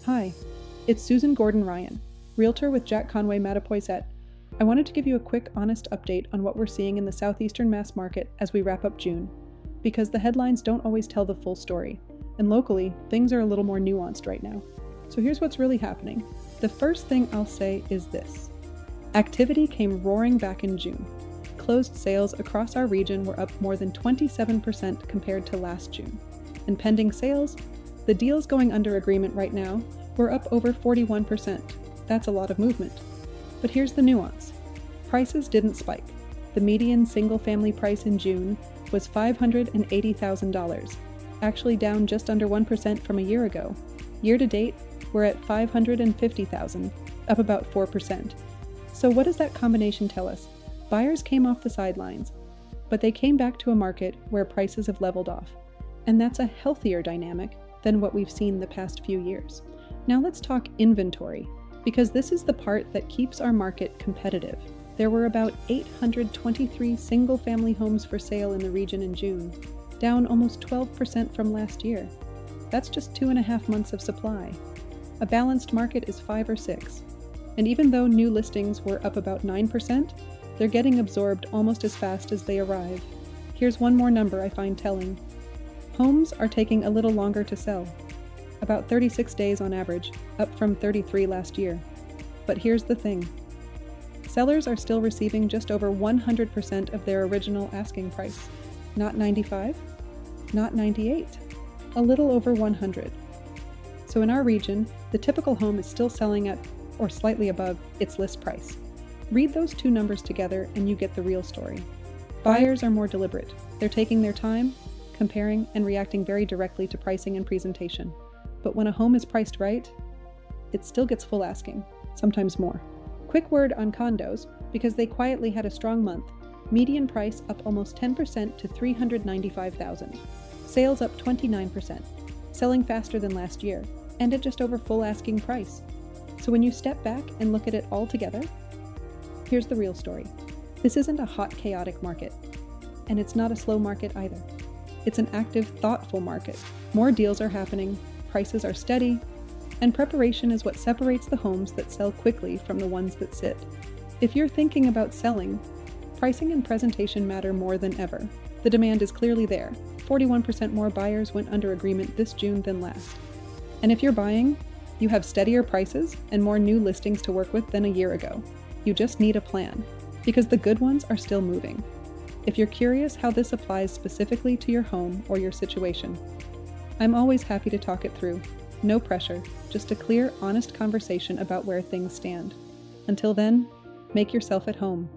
Hi, it's Susan Gorden Ryan, Realtor with Conway, Mattapoisett. I wanted to give you a quick, honest update on what we're seeing in the Southeastern Mass market as we wrap up June, because the headlines don't always tell the full story, and locally, things are a little more nuanced right now. So here's what's really happening. The first thing I'll say is this. Activity came roaring back in June. Closed sales across our region were up more than 27% compared to last June. And pending sales, the deals going under agreement right now, were up over 41%. That's a lot of movement. But here's the nuance. Prices didn't spike. The median single-family price in June was $580,000, actually down just under 1% from a year ago. Year to date, we're at $550,000, up about 4%. So what does that combination tell us? Buyers came off the sidelines, but they came back to a market where prices have leveled off. And that's a healthier dynamic than what we've seen the past few years. Now let's talk inventory, because this is the part that keeps our market competitive. There were about 823 single-family homes for sale in the region in June, down almost 12% from last year. That's just 2.5 months of supply. A balanced market is 5 or 6. And even though new listings were up about 9%, they're getting absorbed almost as fast as they arrive. Here's one more number I find telling. Homes are taking a little longer to sell, about 36 days on average, up from 33 last year. But here's the thing. Sellers are still receiving just over 100% of their original asking price. Not 95, not 98, a little over 100. So in our region, the typical home is still selling at or slightly above its list price. Read those two numbers together and you get the real story. Buyers are more deliberate. They're taking their time, comparing, and reacting very directly to pricing and presentation. But when a home is priced right, it still gets full asking, sometimes more. Quick word on condos, because they quietly had a strong month. Median price up almost 10% to $395,000. Sales up 29%, selling faster than last year, and at just over full asking price. So when you step back and look at it all together, here's the real story. This isn't a hot, chaotic market, and it's not a slow market either. It's an active, thoughtful market. More deals are happening, prices are steady, and preparation is what separates the homes that sell quickly from the ones that sit. If you're thinking about selling, pricing and presentation matter more than ever. The demand is clearly there. 41% more buyers went under agreement this June than last. And if you're buying, you have steadier prices and more new listings to work with than a year ago. You just need a plan, because the good ones are still moving. If you're curious how this applies specifically to your home or your situation, I'm always happy to talk it through. No pressure, just a clear, honest conversation about where things stand. Until then, make yourself at home.